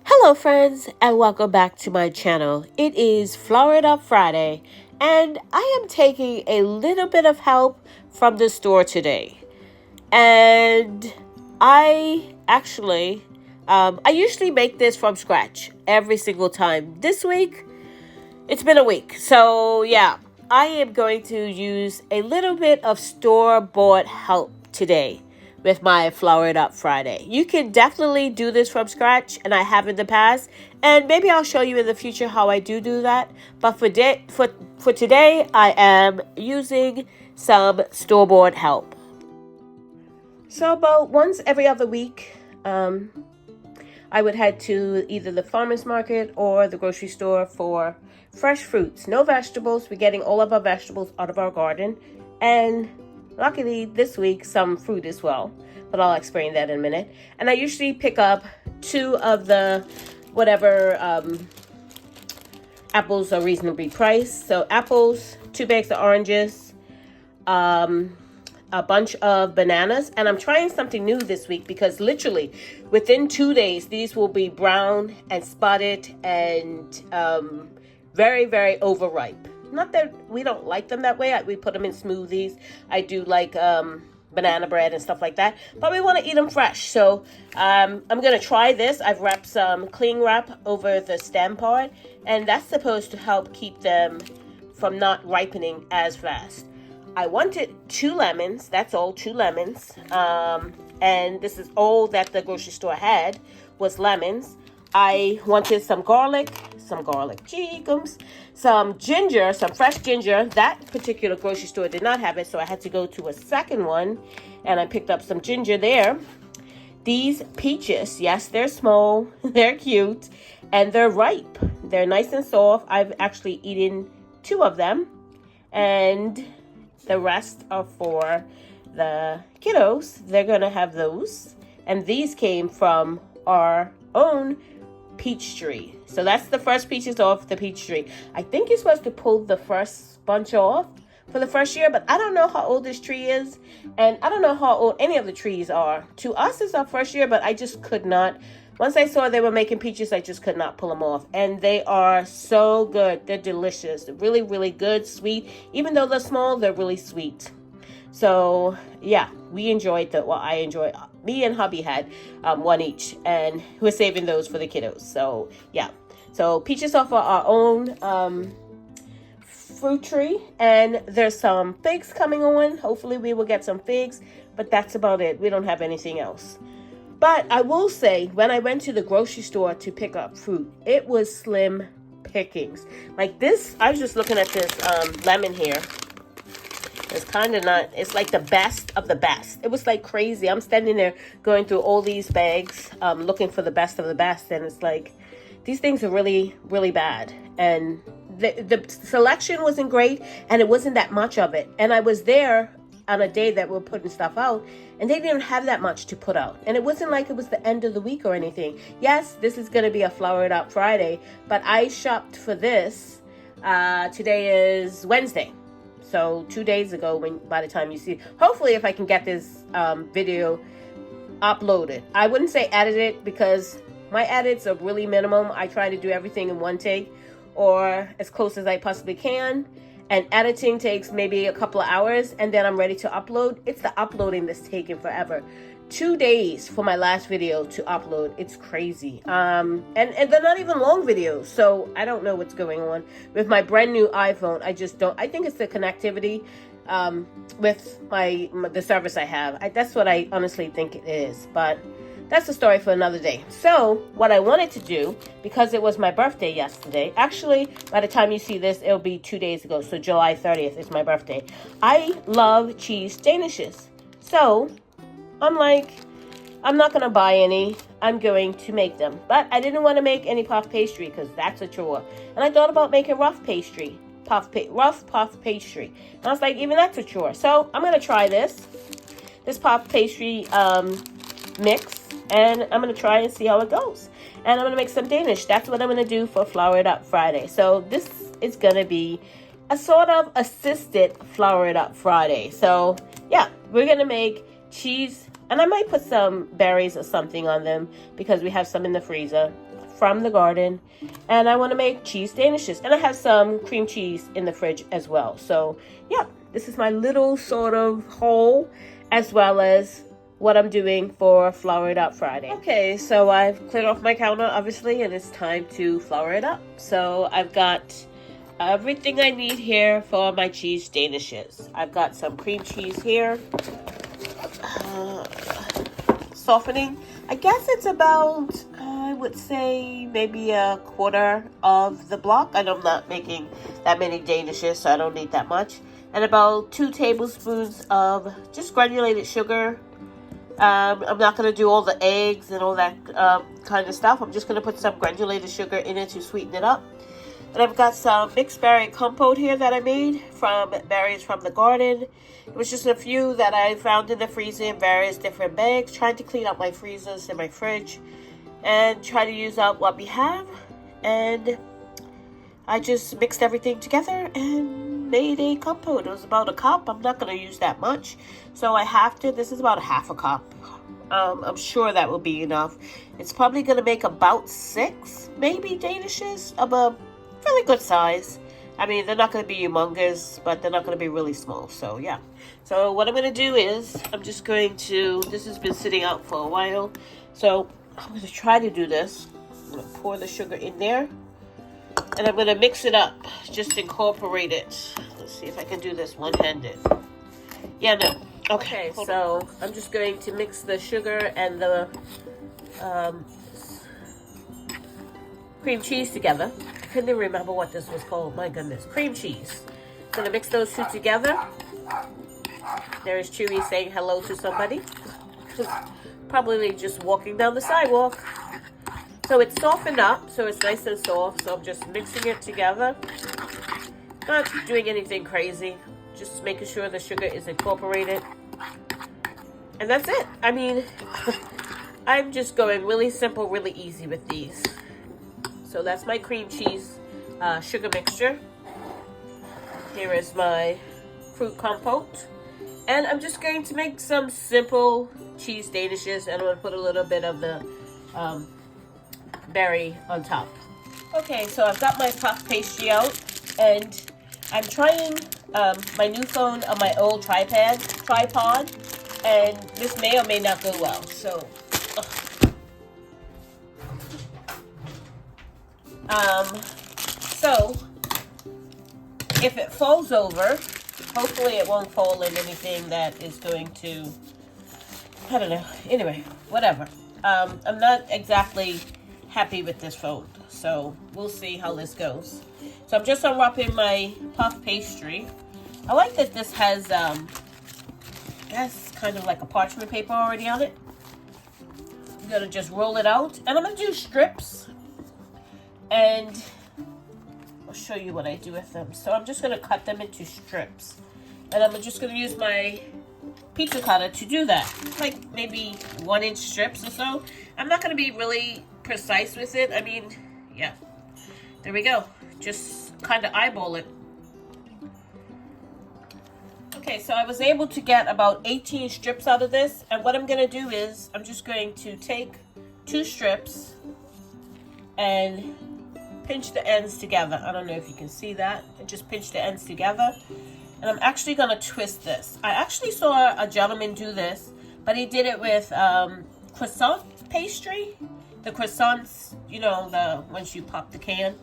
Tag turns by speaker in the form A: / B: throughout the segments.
A: Hello friends and welcome back to my channel. It is Florida Friday and I am taking a little bit of help from the store today. And I usually make this from scratch every single time. This week, it's been a week. So yeah, I am going to use a little bit of store-bought help today with my Flour It Up Friday. You can definitely do this from scratch, and I have in the past, and maybe I'll show you in the future how I do that. But for today, I am using some store-bought help. So about once every other week, I would head to either the farmer's market or the grocery store for fresh fruits. No vegetables. We're getting all of our vegetables out of our garden, and luckily, this week, some fruit as well, but I'll explain that in a minute. And I usually pick up 2 of the whatever apples are reasonably priced. So apples, 2 bags of oranges, a bunch of bananas. And I'm trying something new this week because literally within 2 days, these will be brown and spotted and very, very overripe. Not that we don't like them that way. We put them in smoothies. I do like banana bread and stuff like that. But we want to eat them fresh. So I'm going to try this. I've wrapped some cling wrap over the stem part. And that's supposed to help keep them from not ripening as fast. I wanted 2 lemons. That's all, 2 lemons. And this is all that the grocery store had was lemons. I wanted some garlic, cheekums, some ginger, some fresh ginger. That particular grocery store did not have it, so I had to go to a second one, and I picked up some ginger there. These peaches, yes, they're small, they're cute, and they're ripe. They're nice and soft. I've actually eaten 2 of them, and the rest are for the kiddos. They're going to have those, and these came from our own peach tree. So that's the first peaches off the peach tree. I think you're supposed to pull the first bunch off for the first year, but I don't know how old this tree is, and I don't know how old any of the trees are. To us, it's our first year, but I just could not. Once I saw they were making peaches, I just could not pull them off, and they are so good. They're delicious. They're really, really good, sweet. Even though they're small, they're really sweet. So yeah, we enjoyed I enjoyed. Me and hubby had 1 each, and we're saving those for the kiddos. So yeah, so peaches off our own fruit tree, and there's some figs coming on. Hopefully we will get some figs, but that's about it. We don't have anything else. But I will say, when I went to the grocery store to pick up fruit, it was slim pickings. Like this, I was just looking at this lemon here. It's kind of not, it's like the best of the best. It was like crazy. I'm standing there going through all these bags, looking for the best of the best. And it's like, these things are really, really bad. And the selection wasn't great, and it wasn't that much of it. And I was there on a day that we're putting stuff out, and they didn't have that much to put out. And it wasn't like it was the end of the week or anything. Yes, this is going to be a Flour It Up Friday, but I shopped for this. Today is Wednesday. So 2 days ago, by the time you see, hopefully if I can get this video uploaded. I wouldn't say edited because my edits are really minimum. I try to do everything in one take or as close as I possibly can. And editing takes maybe a couple of hours, and then I'm ready to upload. It's the uploading that's taking forever. 2 days for my last video to upload. It's crazy. And they're not even long videos, so I don't know what's going on with my brand new iPhone. I think it's the connectivity with the service I have. That's what I honestly think it is, but that's a story for another day. So what I wanted to do, because it was my birthday yesterday, actually by the time you see this, it'll be 2 days ago, so July 30th is my birthday. I love cheese danishes, so I'm like, I'm not going to buy any. I'm going to make them. But I didn't want to make any puff pastry because that's a chore. And I thought about making rough puff pastry. And I was like, even that's a chore. So I'm going to try this puff pastry mix. And I'm going to try and see how it goes. And I'm going to make some Danish. That's what I'm going to do for Flour It Up Friday. So this is going to be a sort of assisted Flour It Up Friday. So yeah, we're gonna make cheese, and I might put some berries or something on them because we have some in the freezer from the garden, and I want to make cheese danishes, and I have some cream cheese in the fridge as well. So yeah, this is my little sort of haul, as well as what I'm doing for Flour It Up Friday. Okay, so I've cleared off my counter, obviously, and it's time to flour it up. So I've got everything I need here for my cheese danishes. I've got some cream cheese here. Softening. I guess it's about, I would say, maybe a quarter of the block. And I'm not making that many danishes, so I don't need that much. And about 2 tablespoons of just granulated sugar. I'm not going to do all the eggs and all that kind of stuff. I'm just going to put some granulated sugar in it to sweeten it up. And I've got some mixed berry compote here that I made from berries from the garden. It was just a few that I found in the freezer in various different bags. Trying to clean up my freezers and my fridge and try to use up what we have. And I just mixed everything together and made a compote. It was about a cup. I'm not going to use that much, so I have to. This is about half a cup. I'm sure that will be enough. It's probably going to make about 6 maybe danishes of a really good size. I mean, they're not going to be humongous, but they're not going to be really small. So yeah. So what I'm going to do is I'm just going to, this has been sitting out for a while, so I'm going to try to do this. I'm going to pour the sugar in there, and I'm going to mix it up, just incorporate it. Let's see if I can do this one-handed. Yeah, no. Okay, so I'm just going to mix the sugar and the cream cheese together. I couldn't remember what this was called. My goodness. Cream cheese. I'm going to mix those two together. There is Chewy saying hello to somebody. Probably just walking down the sidewalk. So it's softened up, so it's nice and soft. So I'm just mixing it together. Not doing anything crazy. Just making sure the sugar is incorporated. And that's it. I mean, I'm just going really simple, really easy with these. So that's my cream cheese sugar mixture. Here is my fruit compote. And I'm just going to make some simple cheese danishes, and I'm going to put a little bit of the berry on top. Okay, so I've got my puff pastry out, and I'm trying my new phone on my old tripod, and this may or may not go well. So, so if it falls over, hopefully it won't fall in anything that is going to, I don't know. Anyway, whatever. I'm not exactly happy with this phone, so we'll see how this goes. So I'm just unwrapping my puff pastry. I like that this has, I guess, kind of like a parchment paper already on it. I'm gonna just roll it out, and I'm gonna do strips, and I'll show you what I do with them. So I'm just gonna cut them into strips, and I'm just gonna use my pizza cutter to do that, like maybe 1-inch strips or so. I'm not gonna be really precise with it. I mean, yeah, there we go. Just kind of eyeball it. Okay, so I was able to get about 18 strips out of this, and what I'm gonna do is I'm just going to take 2 strips and pinch the ends together. I don't know if you can see that. And just pinch the ends together. And I'm actually gonna twist this. I actually saw a gentleman do this, but he did it with croissant pastry. The croissants, you know, once you pop the can.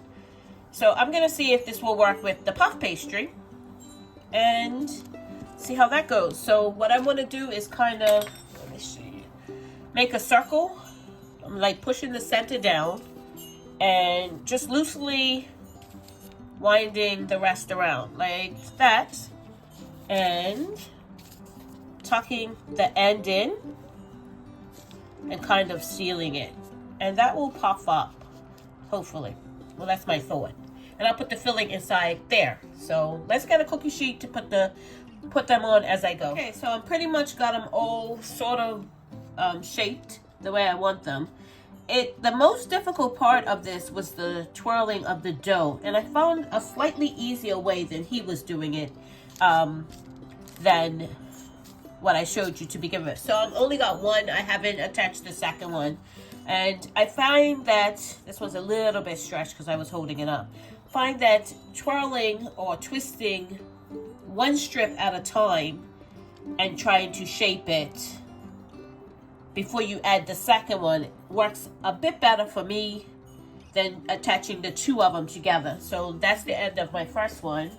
A: So I'm gonna see if this will work with the puff pastry and see how that goes. So what I wanna do is kind of, let me see, make a circle. I'm like pushing the center down and just loosely winding the rest around like that, and tucking the end in and kind of sealing it, and that will puff up, hopefully. Well, that's my thought. And I'll put the filling inside there. So let's get a cookie sheet to put them on as I go. Okay, so I pretty much got them all sort of shaped the way I want them. The most difficult part of this was the twirling of the dough, and I found a slightly easier way than he was doing it than what I showed you to begin with. So I've only got one. I haven't attached the second one, and I find that this was a little bit stretched because I was holding it up. Find that twirling or twisting one strip at a time and trying to shape it before you add the second one works a bit better for me than attaching the two of them together. So that's the end of my first one.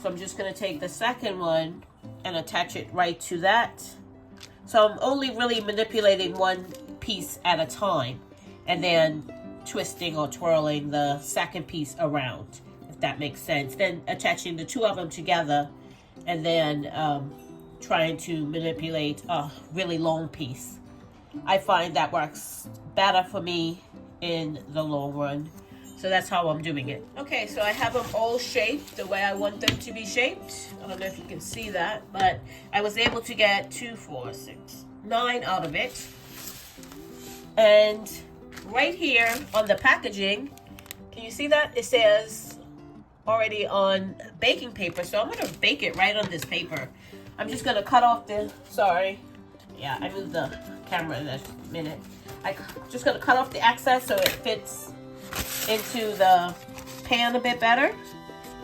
A: So I'm just going to take the second one and attach it right to that. So I'm only really manipulating one piece at a time and then twisting or twirling the second piece around, if that makes sense. Then attaching the two of them together and then trying to manipulate a really long piece. I find that works better for me in the long run. So that's how I'm doing it. Okay, so I have them all shaped the way I want them to be shaped. I don't know if you can see that, but I was able to get 2, 4, 6, 9 out of it. And right here on the packaging, can you see that? It says already on baking paper. So I'm gonna bake it right on this paper. I'm just gonna cut off the, sorry. Yeah, I moved the camera in a minute. I'm just gonna cut off the excess so it fits into the pan a bit better.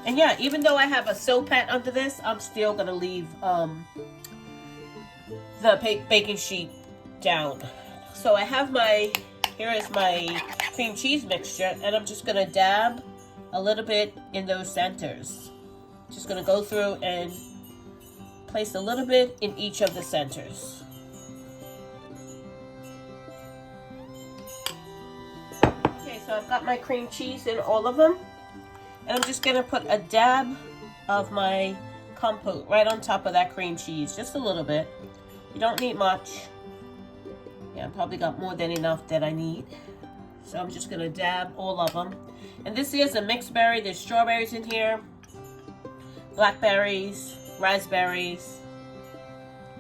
A: And yeah, even though I have a soap pad under this, I'm still gonna leave the baking sheet down. So I have here is my cream cheese mixture, and I'm just gonna dab a little bit in those centers. Just gonna go through and place a little bit in each of the centers. So I've got my cream cheese in all of them, and I'm just gonna put a dab of my compote right on top of that cream cheese, just a little bit. You don't need much. Yeah, I probably got more than enough that I need. So I'm just gonna dab all of them. And this is a mixed berry. There's strawberries in here, blackberries, raspberries,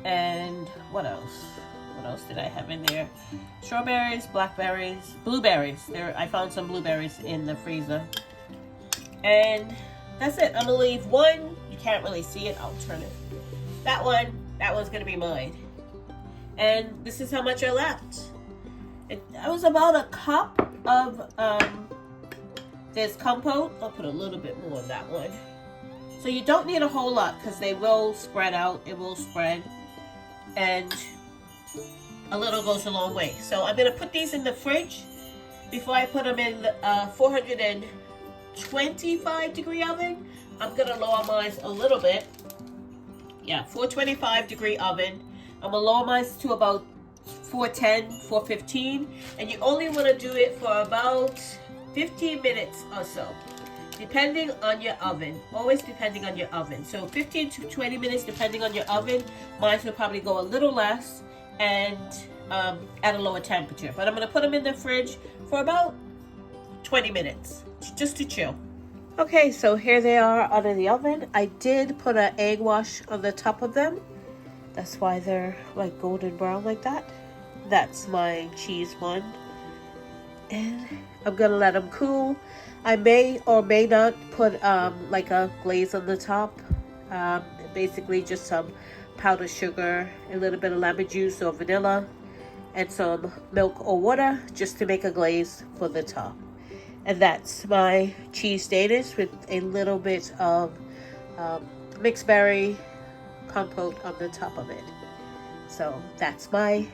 A: and what else? What else did I have in there? Strawberries, blackberries, blueberries. I found some blueberries in the freezer. And that's it. I'm gonna leave one. You can't really see it. I'll turn it. That one's gonna be mine. And this is how much I left. That was about a cup of this compote. I'll put a little bit more on that one. So you don't need a whole lot because they will spread out. It will spread. And a little goes a long way. So I'm going to put these in the fridge before I put them in the 425 degree oven. I'm going to lower mine a little bit. Yeah, 425 degree oven. I'm going to lower mine to about 410, 415. And you only want to do it for about 15 minutes or so, depending on your oven. Always depending on your oven. So 15 to 20 minutes depending on your oven. Mine will probably go a little less and at a lower temperature. But I'm going to put them in the fridge for about 20 minutes just to chill. Okay, so here they are out of the oven. I did put an egg wash on the top of them. That's why they're like golden brown like that. That's my cheese one. And I'm going to let them cool. I may or may not put like a glaze on the top. Basically just some powdered sugar, a little bit of lemon juice or vanilla, and some milk or water just to make a glaze for the top. And that's my cheese Danish with a little bit of mixed berry compote on the top of it. So that's my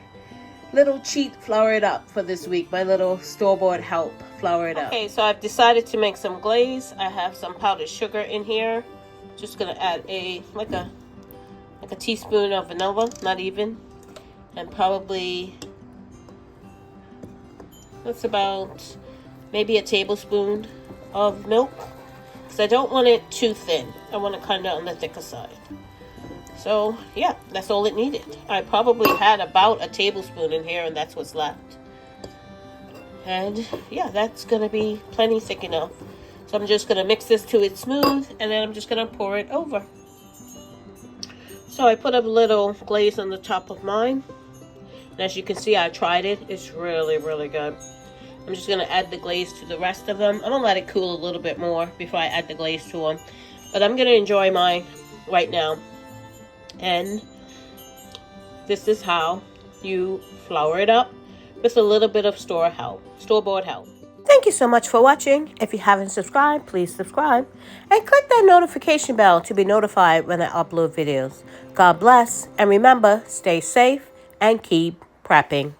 A: little cheat flour it up for this week. My little store-bought help flour it up. Okay, so I've decided to make some glaze. I have some powdered sugar in here. Just gonna add like a teaspoon of vanilla, not even, and probably that's about maybe a tablespoon of milk, because I don't want it too thin. I want it kind of on the thicker side. So yeah, that's all it needed. I probably had about a tablespoon in here, and that's what's left. And yeah, that's gonna be plenty thick enough. So I'm just gonna mix this till it's smooth, and then I'm just gonna pour it over. So I put a little glaze on the top of mine. And as you can see, I tried it. It's really, really good. I'm just going to add the glaze to the rest of them. I'm going to let it cool a little bit more before I add the glaze to them. But I'm going to enjoy mine right now. And this is how you flour it up with a little bit of store-bought help. Thank you so much for watching. If you haven't subscribed, please subscribe. And click that notification bell to be notified when I upload videos. God bless. And remember, stay safe and keep prepping.